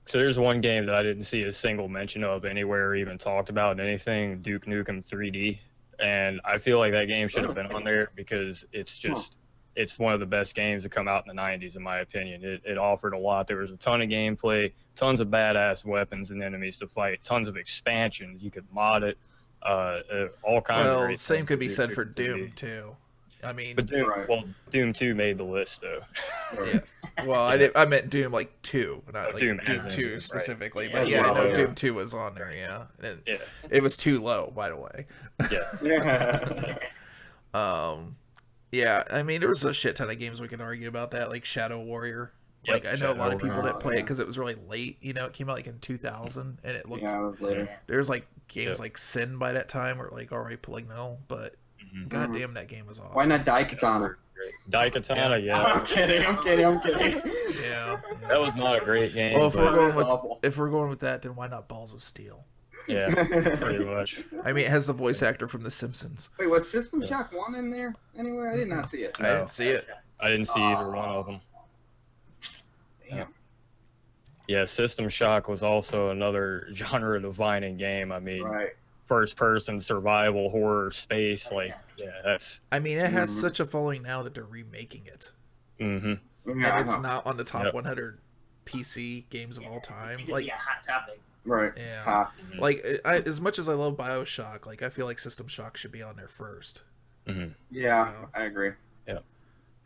B: So there's one game that I didn't see a single mention of anywhere, or even talked about in anything. Duke Nukem 3D. And I feel like that game should have been on there because it's just, it's one of the best games to come out in the 90s, in my opinion. It offered a lot. There was a ton of gameplay, tons of badass weapons and enemies to fight, tons of expansions. You could mod it, all kinds of great
A: same
B: things
A: could be said for Doom, too. I mean,
B: but Doom 2 made the list, though.
A: Yeah. Well, I meant Doom like 2, not like
B: Doom
A: Doom
B: as in
A: 2
B: Doom,
A: specifically.
C: right.
A: But
C: Yeah,
A: yeah, I know
D: well,
A: Doom 2 was on there. Yeah, and
B: Yeah,
A: it was too low, by the way.
B: yeah.
A: Yeah, I mean, there was a shit ton of games we could argue about that, like Shadow Warrior.
B: Yep,
A: Like, I know a lot of people
D: Warrior.
A: didn't play it
D: Yeah.
A: because it was really late. You know, it came out like in 2000, and it looked.
D: Yeah, it was later.
A: There's like games
B: Yep.
A: like Sin by that time were like already polygonal, but
B: Mhm.
A: goddamn, that game was awesome.
D: Why not Daikatana?
B: Daikatana, yeah.
D: I'm kidding.
A: Yeah.
B: That was not a great game.
A: Well, if
B: but,
A: we're going with that, then why not Balls of Steel?
B: yeah, pretty much.
A: I mean, it has the voice actor from The Simpsons.
D: Wait, was System Shock 1 in there anywhere? I did not see it.
A: I didn't see it.
B: I didn't see either one of them.
D: Damn.
B: Yeah, System Shock was also another genre-defining game. I mean,
D: Right.
B: first-person survival horror space, like, yeah, that's.
A: I mean, it has
D: Mhm.
A: such a following now that they're remaking it,
B: Mm-hmm.
D: Yeah,
A: and it's
D: I know.
A: not on the top
B: Yep.
A: 100 PC games of all time.
C: It could
A: Like,
C: be a hot topic.
D: Right.
A: Yeah.
D: Ha.
A: like as much as I love BioShock, like I feel like System Shock should be on there first.
B: Mm-hmm.
D: Yeah, I agree.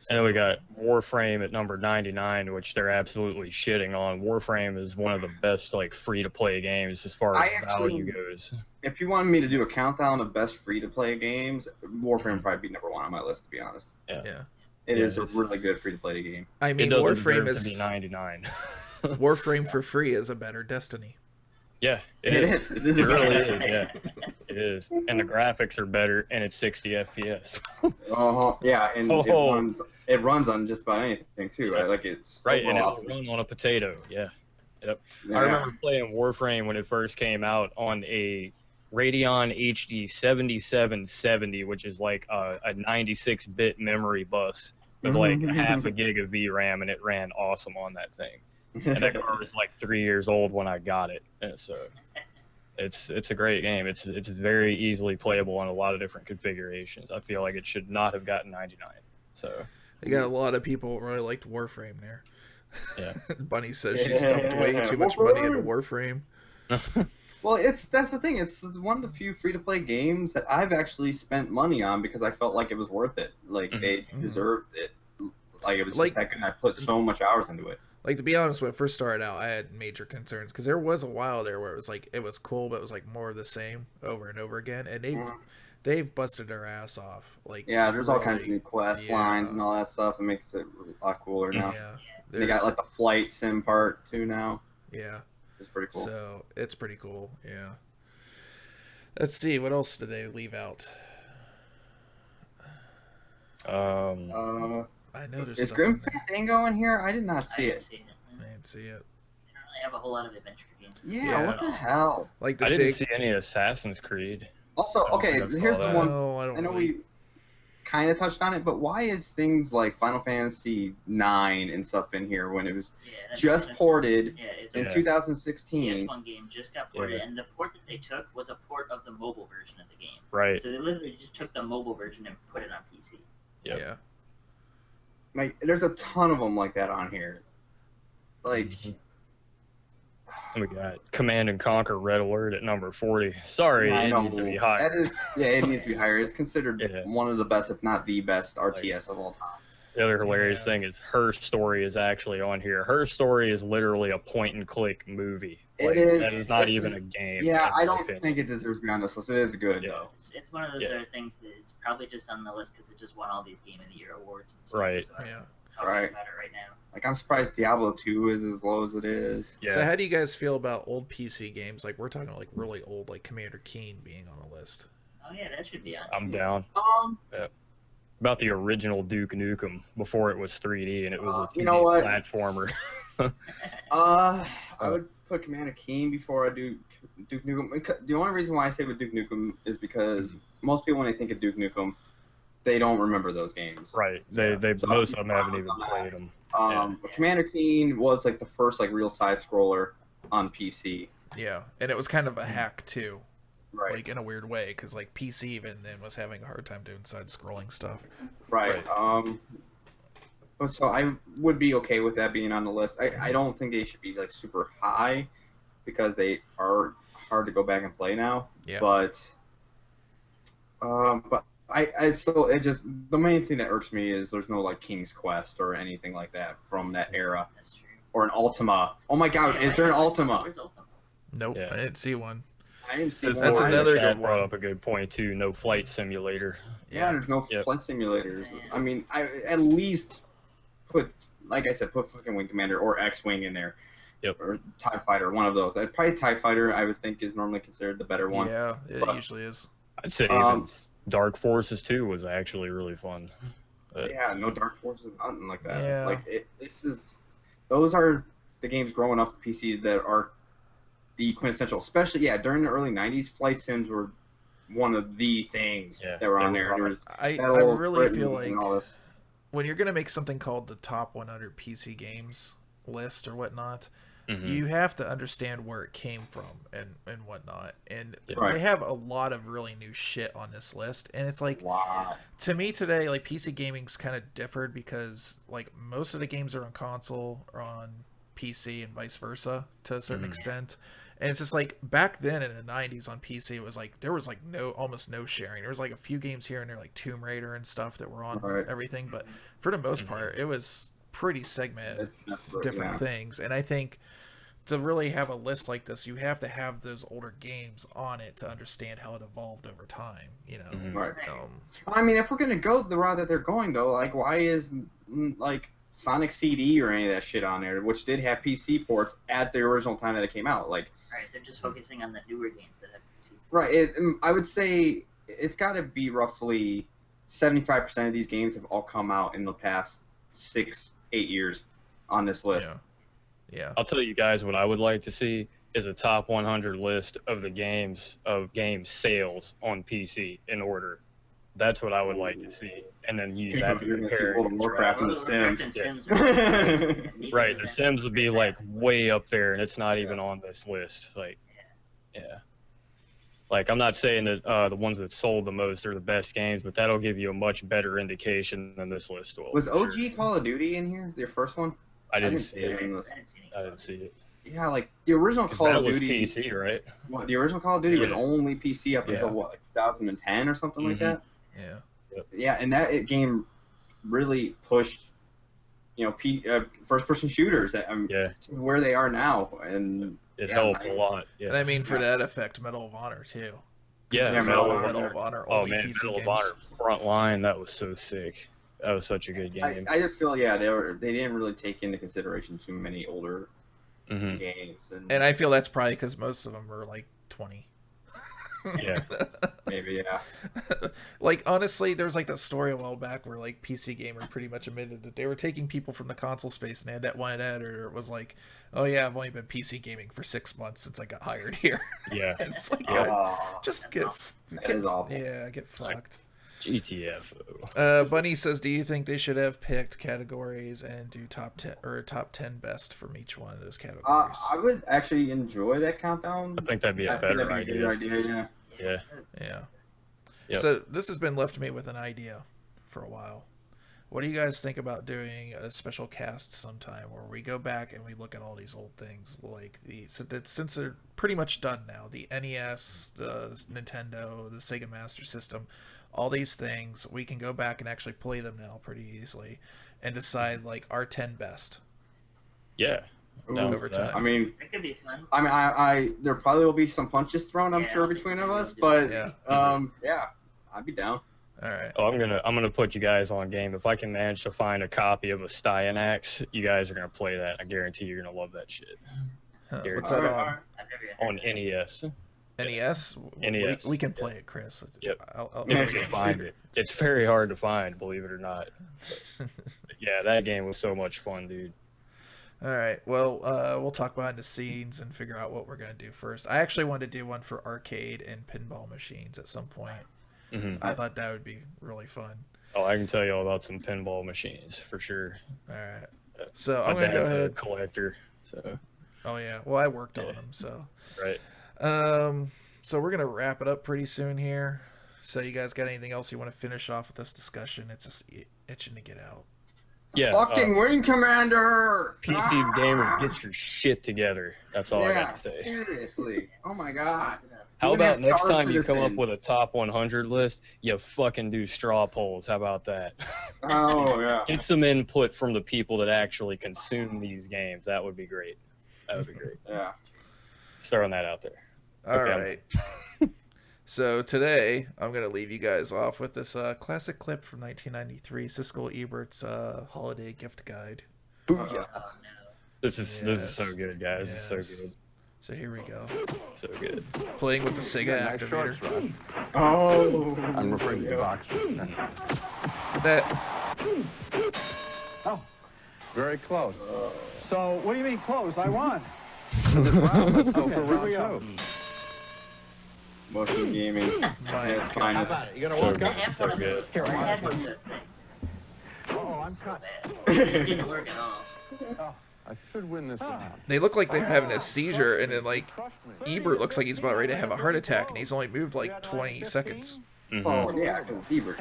B: And then we got Warframe at number 99, which they're absolutely shitting on. Warframe is one of the best, like, free-to-play games as far as value goes.
D: If you wanted me to do a countdown of best free-to-play games, Warframe would probably be number 1 on my list, to be honest.
A: Yeah.
D: It
B: Yeah,
D: is a
B: it's-
D: really good free-to-play game.
A: I
B: It
A: mean,
B: doesn't
A: Warframe
B: deserve to be
A: is
B: 99.
A: Warframe for free is a better Destiny.
B: Yeah,
D: It is. It is
B: It
D: a
B: really
D: good
B: is, yeah. It is. And the graphics are better, and it's 60 FPS.
D: Yeah, and
B: Oh.
D: it runs on just about anything, too.
B: Yeah.
D: Like, it's
B: Right, and
D: overall
B: it'll run on a potato, yeah.
D: yeah.
B: I remember playing Warframe when it first came out on a Radeon HD 7770, which is like a 96-bit memory bus with like half a gig of VRAM, and it ran awesome on that thing. And that car was like 3 years old when I got it, and so it's a great game. It's very easily playable on a lot of different configurations. I feel like it should not have gotten 99. So
A: They got a lot of people who really liked Warframe there.
B: yeah.
A: Bunny says she's dumped way too much money into Warframe.
D: Well, that's the thing. It's one of the few free-to-play games that I've actually spent money on because I felt like it was worth it. Like, they deserved it. Like, it was
A: Like-
D: just that good, and I put so much hours into it.
A: Like, to be honest, when it first started out, I had major concerns because there was a while there where it was like it was cool, but it was like more of the same over and over again, and they've busted their ass off. Like,
D: Yeah, there's all kinds of
A: really-
D: new quest
A: yeah.
D: lines and all that stuff that makes it a lot cooler now.
A: Yeah,
D: They got like the flight sim part too now.
A: yeah.
D: It's pretty cool.
A: So it's pretty cool. Yeah. Let's see, what else did they leave out? I know there's
D: Is
A: stuff
D: Grim
A: in there.
D: Fandango in here? I did not
C: I
D: see
C: didn't
D: it.
C: see it.
A: I didn't see it.
C: I don't really have a whole lot of adventure games.
D: Yeah,
A: Yeah.
D: what the hell?
A: Like the
B: I didn't
A: dig.
B: see any Assassin's Creed.
D: Also,
B: I don't
D: okay,
B: think I saw
D: here's the
B: that.
D: one.
A: No, I don't.
D: I know
A: really...
D: we kind of touched on it, but why is things like Final Fantasy 9 and stuff in here when it was
C: Yeah, that's
D: just ported
C: Yeah, it's
D: in
C: a
D: 2016?
C: PS1 game, just got ported,
B: Yeah.
C: and the port that they took was a port of the mobile version of the game.
B: Right.
C: So they literally just took the mobile version and put it on PC.
B: Yep.
A: Yeah.
D: Like, there's a ton of them like that on here. Like,
B: And we got Command and Conquer Red Alert at number 40. Sorry,
D: I
B: it
D: know.
B: needs to be higher.
D: That is, yeah, it needs to be higher. It's considered
B: Yeah.
D: one of the best, if not the best, RTS of all time.
B: The other hilarious
A: Yeah.
B: thing is Her Story is actually on here. Her Story is literally a point-and-click movie.
D: It
B: Like,
D: is.
B: That is not
D: It's-
B: even a game.
D: Yeah,
B: in
D: I
B: my
D: don't
B: opinion.
D: think it deserves to be on this list. It is good,
B: Yeah.
D: though.
C: It's one of those
B: Yeah.
C: other things that it's probably just on the list because it just won all these Game of the Year awards and stuff.
B: Right.
C: So
A: Yeah.
C: I'll
D: Right.
C: think about it right now.
D: Like, I'm surprised Diablo 2 is as low as it is.
B: Yeah.
A: So how do you guys feel about old PC games? Like we're talking like really old, like Commander Keen being on the list.
C: Oh yeah, that should be on.
B: I'm down. About the original Duke Nukem before it was 3D and it was a 2D
D: you know what?
B: platformer.
D: I would put Commander Keen before I do Duke Nukem. The only reason why I say with Duke Nukem is because most people, when they think of Duke Nukem, they don't remember those games.
B: Right. They
D: So
B: most of
D: I'm
B: them haven't
D: fine
B: even
D: with that.
B: played them.
D: But Commander Keen was like the first like real side scroller on PC.
A: Yeah, and it was kind of a hack too,
D: Right.
A: like in a weird way, because like PC even then was having a hard time doing side-scrolling stuff.
D: Right. But so I would be okay with that being on the list. I don't think they should be like super high because they are hard to go back and play now.
A: Yeah.
D: But So it just, the main thing that irks me is there's no like King's Quest or anything like that from that era,
C: That's true.
D: or an Ultima. Oh my God, is there an Ultima?
C: Where's Ultima?
A: Nope,
B: Yeah.
A: I didn't see one.
D: I didn't see
A: That's
D: one.
A: another
B: Chad
A: good
B: brought
A: one.
B: up a good point too. No flight simulator.
D: Yeah, there's no
B: Yep.
D: flight simulators.
C: Yeah.
D: I mean, I at least put, like I said, put fucking Wing Commander or X-Wing in there.
B: Yep.
D: Or TIE Fighter, one of those. Probably TIE Fighter, I would think, is normally considered the better one.
A: Yeah, it
D: But-
A: usually is.
B: I'd say even Dark Forces 2 was actually really fun.
D: Yeah, no Dark Forces, nothing like that.
A: Yeah.
D: Like those are the games growing up on PC that are the quintessential. Especially, during the early '90s, flight sims were one of the things
B: Yeah,
D: that were
B: they
D: on
B: were
D: there. There was
A: I
D: Battle of
A: really
D: Britain
A: feel like
D: and all this.
A: when you're gonna make something called the top 100 PC games list or whatnot,
B: Mhm.
A: you have to understand where it came from and whatnot. And
D: Right.
A: they have a lot of really new shit on this list. And it's like,
D: Wow.
A: to me today, like PC gaming's kind of differed because like most of the games are on console or on PC and vice versa to a certain extent. And it's just like back then in the 90s on PC, it was like there was like almost no sharing. There was like a few games here and there, like Tomb Raider and stuff that were on
D: Right.
A: everything. But for the most part, it was pretty segmented,
D: It's definitely-
A: different things. And I think to really have a list like this, you have to have those older games on it to understand how it evolved over time. You know,
B: Mhm.
D: Right.
A: um,
D: I mean, if we're gonna go the route that they're going, though, like, why is like Sonic CD or any of that shit on there, which did have PC ports at the original time that it came out? Like,
C: Right, they're just focusing on the newer games that have PC.
D: right? I would say it's got to be roughly 75% of these games have all come out in the past 6-8 years on this list.
A: yeah, yeah.
B: I'll tell you guys what I would like to see is a top 100 list of the game sales on PC in order. That's what I would like to see, and then use that to
D: You're gonna see
B: compare.
D: World of
B: and
D: Warcraft and
B: contrast.
D: The
C: World of
D: Sims.
C: Warcraft and
B: Yeah.
C: Sims are
B: Right, The Sims would be like way up there, and it's not even on this list. Like, yeah. Like, I'm not saying that the ones that sold the most are the best games, but that'll give you a much better indication than this list will.
D: Was
B: for
D: OG
B: sure.
D: Call of Duty in here? The first one?
B: I didn't
D: didn't
B: see
D: see it.
B: it.
C: I didn't see any.
B: I didn't see it.
D: Yeah, like the original
B: 'Cause
D: Call
B: that
D: of
B: was
D: Duty.
B: PC, right?
D: What, the original Call of Duty was
B: Yeah.
D: only PC up until
A: Yeah.
D: what, like 2010 or something like
B: Mhm.
D: that.
A: Yeah.
D: Yeah, and game really pushed, first-person shooters
B: Yeah,
D: to where they are now, and
B: it
D: Yeah,
B: helped
D: I-
B: a lot.
A: And
B: Yeah,
A: I mean, for that effect, Medal of Honor too.
B: yeah.
A: There's a
D: Medal
A: lot
D: of
A: of Medal
D: Honor.
A: of Honor
B: Oh
A: only
B: man,
A: PC
B: Medal of
A: games.
B: Honor Frontline, that was so sick. That was such a good game.
D: I just feel they didn't really take into consideration too many older
B: Hmm.
D: games,
A: And I feel that's probably because most of them are like 20.
B: Yeah.
D: maybe yeah.
A: Like honestly, there was like that story a while back where like PC Gamer pretty much admitted that they were taking people from the console space, and they had that one editor was like, "Oh yeah, I've only been PC gaming for 6 months since I got hired here."
B: Yeah.
A: It's like,
D: Oh,
A: just
D: That is awful.
A: yeah, get fucked.
B: GTFO.
A: Bunny says, "Do you think they should have picked categories and do top 10 or top 10 best from each one of those categories?"
D: I would actually enjoy that countdown.
B: I think that'd be a better
D: that'd be a
B: idea.
D: good idea.
B: Yeah.
A: Yeah.
B: Yep.
A: So this has been left to me with an idea for a while. What do you guys think about doing a special cast sometime where we go back and we look at all these old things, like since they're pretty much done now, the NES, the Nintendo, the Sega Master System, all these things, we can go back and actually play them now pretty easily and decide like our 10 best.
B: Yeah.
D: Ooh,
B: Down for
A: Over
B: that.
A: time.
D: I mean,
C: That could be fun.
D: I there probably will be some punches thrown, I'm
C: Yeah,
D: sure,
C: I think
D: between
C: we
D: of
C: will
D: us,
C: do
D: but
A: that.
D: yeah, I'd be down.
A: All right.
B: Oh, I'm gonna put you guys on game. If I can manage to find a copy of a Styanax, you guys are gonna play that. I guarantee you're gonna love that shit.
A: Huh,
B: Here.
A: what's that on?
C: I've never heard
B: On
C: that.
B: NES.
A: NES?
B: NES.
A: We can play it, Chris.
B: Yep.
A: I'll
B: If you can find it. It's very hard to find, believe it or not. But yeah, that game was so much fun, dude.
A: All right. Well, we'll talk behind the scenes and figure out what we're gonna do first. I actually wanted to do one for arcade and pinball machines at some point.
B: Hmm.
A: I thought that would be really fun.
B: Oh, I can tell you all about some pinball machines for sure.
A: All right. So
B: My
A: I'm gonna go
B: dad's a
A: ahead.
B: collector, so
A: Oh yeah. Well, I worked on
B: Yeah.
A: them. So
B: right.
A: so we're gonna wrap it up pretty soon here. So you guys got anything else you want to finish off with this discussion? It's just itching to get out.
B: Yeah.
D: Fucking Wing Commander!
B: PC gamer, get your shit together. That's all I
D: Yeah,
B: got to say.
D: seriously. Oh my god.
C: Size it up.
B: How
D: We're gonna
B: about
D: have
B: next
D: Star
B: time you come up
D: Citizen.
B: with a top 100 list, you fucking do straw polls? How about that?
D: Oh yeah.
B: Get some input from the people that actually consume these games. That would be great. That would be great.
D: Yeah.
B: Just throwing that out there.
A: All
B: Okay,
A: right. So today I'm gonna leave you guys off with this classic clip from 1993, Siskel Ebert's holiday gift guide.
B: Booyah.
C: Oh no.
B: This is so
A: Yes.
B: good, guys. This is
A: Yes.
B: so good.
A: So here we go.
B: So good.
A: Playing with the Sega
E: Nice
A: activator.
E: shorts, Rod.
D: Oh.
E: I'm referring to the
D: yeah.
E: box.
A: That
E: Oh, very close.
F: So, what do you mean close? I won.
E: Let's go for
F: here we
E: round
F: go.
E: 2.
D: Motion gaming.
A: my
D: That's
A: God.
D: fine.
F: it? You gonna
B: So
C: I
B: good.
C: had
B: So
C: one of
B: good.
C: those. I had one of those things.
F: Oh, I'm
C: So
F: cut.
C: bad. It didn't work at all.
F: Oh,
E: I should win this round.
A: They look like they're having a seizure, and then like
E: Trust me.
A: Ebert looks like he's about ready to have a heart attack, and he's only moved like 20 seconds.
B: Mhm.
D: Oh yeah, because it's Ebert.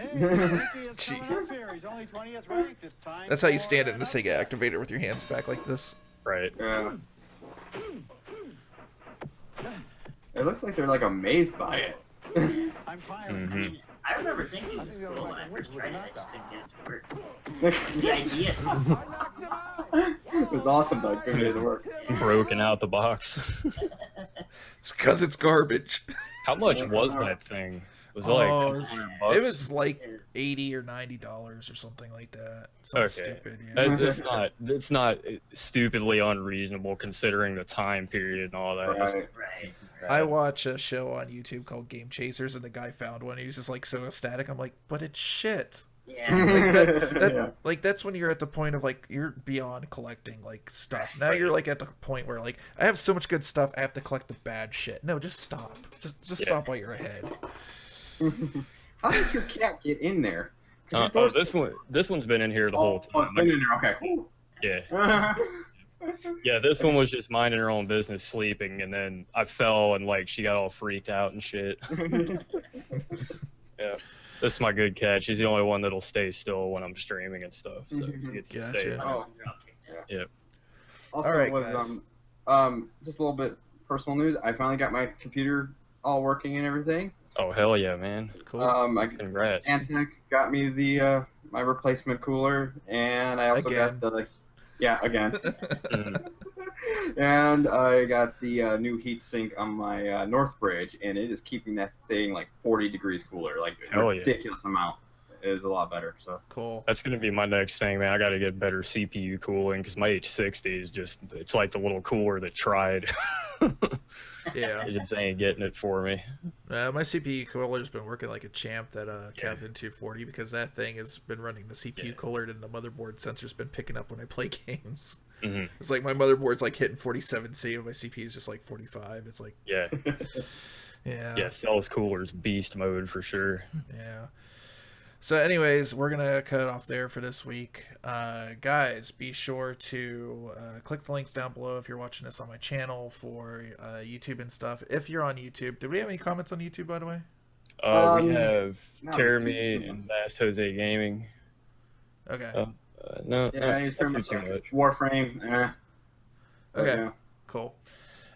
A: That's how you stand in the Sega activator with your hands back like this.
B: Right.
D: Yeah. It looks like they're like amazed by it.
F: I'm fired.
B: Mhm.
C: I remember thinking it was cool when I first tried it. I just couldn't get it to work. The idea seems
D: It was awesome though. Couldn't get it to work.
B: Broken out the box.
A: It's because it's garbage.
B: How much was that thing? Was it like
A: Oh,
B: $200?
A: it was like
C: is.
A: $80 or $90 or something like that. Something
B: Okay.
A: stupid. Yeah.
B: It's not stupidly unreasonable considering the time period and all that.
D: Right.
C: Right.
A: I watch a show on YouTube called Game Chasers, and the guy found one. He was just like so ecstatic. I'm like, but it's shit.
C: Yeah.
A: Like that,
D: Yeah.
A: like that's when you're at the point of like you're beyond collecting like stuff. Now you're like at the point where like I have so much good stuff, I have to collect the bad shit. No, just stop. Just
B: Yeah.
A: stop while you're ahead.
D: How did your cat get in there? 'Cause your
B: Oh,
D: door's-
B: this one's been in here the whole
D: Oh,
B: time.
D: it's been in there. Okay.
B: Yeah. Yeah, this one was just minding her own business, sleeping, and then I fell and like she got all freaked out and shit. Yeah, this is my good cat. She's the only one that'll stay still when I'm streaming and stuff. So she gets to stay.
A: Gotcha.
C: Other ones are all kicked out.
D: Also,
A: All right,
D: was,
A: guys.
D: just a little bit personal news. I finally got my computer all working and everything.
B: Oh hell yeah, man!
A: Cool.
B: Congrats.
D: Antec got me the my replacement cooler, and I also
A: Again.
D: got the again,
B: Mhm.
D: and I got the new heat sink on my North Bridge, and it is keeping that thing like 40 degrees cooler, like
B: Hell yeah.
D: ridiculous amount. It is a lot better. So
A: Cool.
B: That's gonna be my next thing, man. I got to get better CPU cooling because my H60 is just—it's like the little cooler that tried.
A: Yeah.
B: It just ain't getting it for me.
A: My CPU cooler's been working like a champ, that Kevin 240, because that thing has been running the CPU
B: Yeah.
A: cooler, and the motherboard sensor's been picking up when I play games.
B: Hmm.
A: It's like my motherboard's like hitting 47C, and my CPU is just like 45. It's like,
B: Yeah,
A: yeah.
B: yeah. Cell's cooler's beast mode for sure.
A: Yeah. So anyways, we're going to cut it off there for this week. Guys, be sure to click the links down below if you're watching this on my channel for YouTube and stuff. If you're on YouTube, did we have any comments on YouTube, by the way?
B: We have
D: no,
B: Jeremy
D: too
B: and Last Jose Gaming.
A: Okay.
B: No,
D: yeah, he's pretty
B: not
D: much
B: too
D: like
B: much.
D: Warframe.
A: Okay.
D: Yeah.
A: Cool.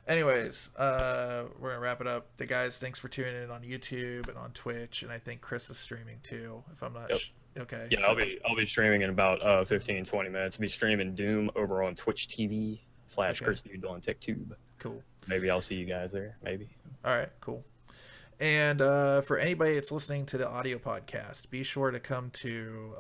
A: Anyways, we're going to wrap it up. The guys, thanks for tuning in on YouTube and on Twitch, and I think Chris is streaming too, if I'm not
B: Yep.
A: okay.
B: Yeah,
A: so-
B: I'll be streaming in about 15-20 minutes. I'll be streaming Doom over on Twitch TV /
A: Okay.
B: Chris Dude on TechTube.
A: Cool.
B: Maybe I'll see you guys there. Maybe.
A: All right, cool. And for anybody that's listening to the audio podcast, be sure to come to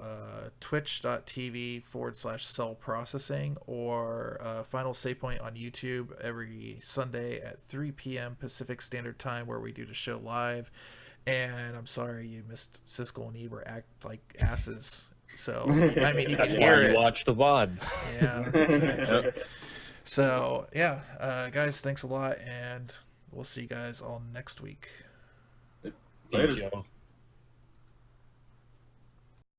A: twitch.tv/cell processing or Final Save Point on YouTube every Sunday at 3 p.m. Pacific Standard Time, where we do the show live. And I'm sorry you missed Siskel and Ebert act like asses. So, I mean, you can
B: That's
A: hear
B: why you
A: it.
B: watch the VOD.
A: Yeah, exactly. So, yeah, guys, thanks a lot, and we'll see you guys all next week.
B: Peace,
D: Later.
B: y'all.